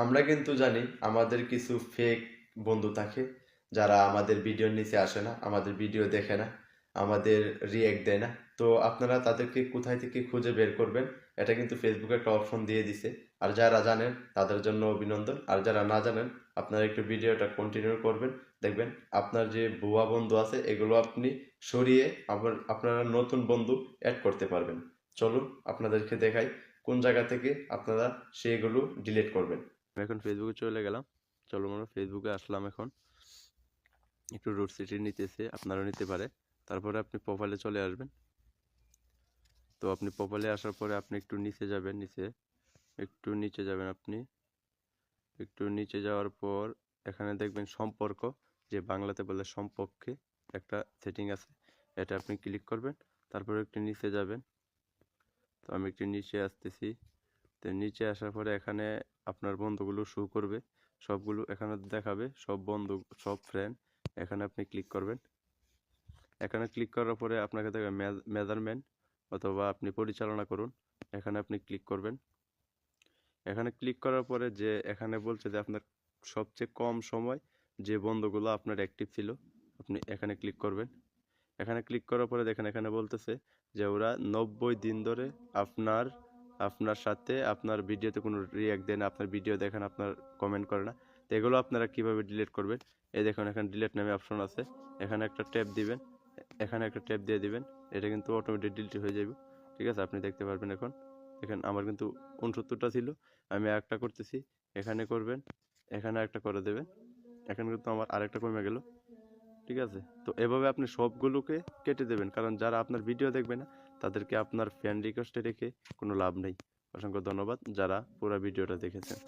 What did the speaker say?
আমরা কিন্তু জানি আমাদের কিছু ফেক বন্ধু থাকে যারা আমাদের ভিডিওর নিচে আসে না, আমাদের ভিডিও দেখে না, আমাদের রিয়্যাক্ট দেয় না। তো আপনারা তাদেরকে কোথায় থেকে খুঁজে বের করবেন, এটা কিন্তু ফেসবুকে একটা অপশন দিয়ে দিছে। আর যারা জানেন তাদের জন্য অভিনন্দন, আর যারা না জানেন আপনারা একটু ভিডিওটা কন্টিনিউ করবেন। দেখবেন আপনার যে ভুয়া বন্ধু আছে এগুলো আপনি সরিয়ে আপনারা নতুন বন্ধু অ্যাড করতে পারবেন। চলুন আপনাদেরকে দেখাই কোন জায়গা থেকে আপনারা সেগুলো ডিলিট করবেন। আমি এখন ফেসবুকে চলে গেলাম। চলো আমরা ফেসবুকে আসলাম। এখন একটু রুট সিটি নিতেছে, আপনারাও নিতে পারে। তারপরে আপনি প্রোফাইলে চলে আসবেন। তো আপনি প্রোফাইলে আসার পরে আপনি একটু নিচে যাবেন, একটু নিচে যাবেন। আপনি একটু নিচে যাওয়ার পর এখানে দেখবেন সম্পর্ক, যে বাংলাতে বলে সম্পর্কে একটা সেটিং আছে, এটা আপনি ক্লিক করবেন। তারপরে একটু নিচে যাবেন। তো আমি একটু নিচে আসতেছি। তো নিচে আসার পরে এখানে আপনার বন্ধুগুলো শো করবে, সবগুলো এখানে দেখাবে, সব বন্ধু, সব ফ্রেন্ড। এখানে আপনি ক্লিক করবেন। এখানে ক্লিক করার পরে আপনাকে দেখবে মেজারমেন্ট অথবা আপনি পরিচালনা করুন, এখানে আপনি ক্লিক করবেন। এখানে ক্লিক করার পরে যে এখানে বলছে যে আপনার সবচেয়ে কম সময় যে বন্ধুগুলো আপনার অ্যাক্টিভ ছিল, আপনি এখানে ক্লিক করবেন। এখানে ক্লিক করার পরে দেখেন এখানে বলতেছে যে ওরা 90 দিন ধরে আপনার আপনার সাথে আপনার ভিডিওতে কোনো রিয়াক্ট দেয় না, আপনার ভিডিও দেখেন, আপনার কমেন্ট করে না। তো এগুলো আপনারা কিভাবে ডিলিট করবেন, এই দেখুন এখানে ডিলিট নামে অপশন আছে, এখানে একটা ট্যাপ দিবেন, এখানে একটা ট্যাপ দিয়ে দিবেন, এটা কিন্তু অটোমেটিক ডিলিট হয়ে যাবে। ঠিক আছে, আপনি দেখতে পারবেন। এখন দেখেন আমার কিন্তু 69টা ছিল, আমি একটা করতেছি, এখানে করবেন, এখানে একটা করে দেবেন, এখানে কিন্তু আমার আরেকটা কমে গেল। ঠিক আছে, তো এভাবে আপনি সবগুলোকে কেটে দেবেন, কারণ যারা আপনার ভিডিও দেখবে না তাদেরকে আপনার ফ্রেন্ড রিকোয়েস্টে রেখে কোনো লাভ নেই। অসংখ্য ধন্যবাদ যারা পুরো ভিডিওটা দেখেছেন।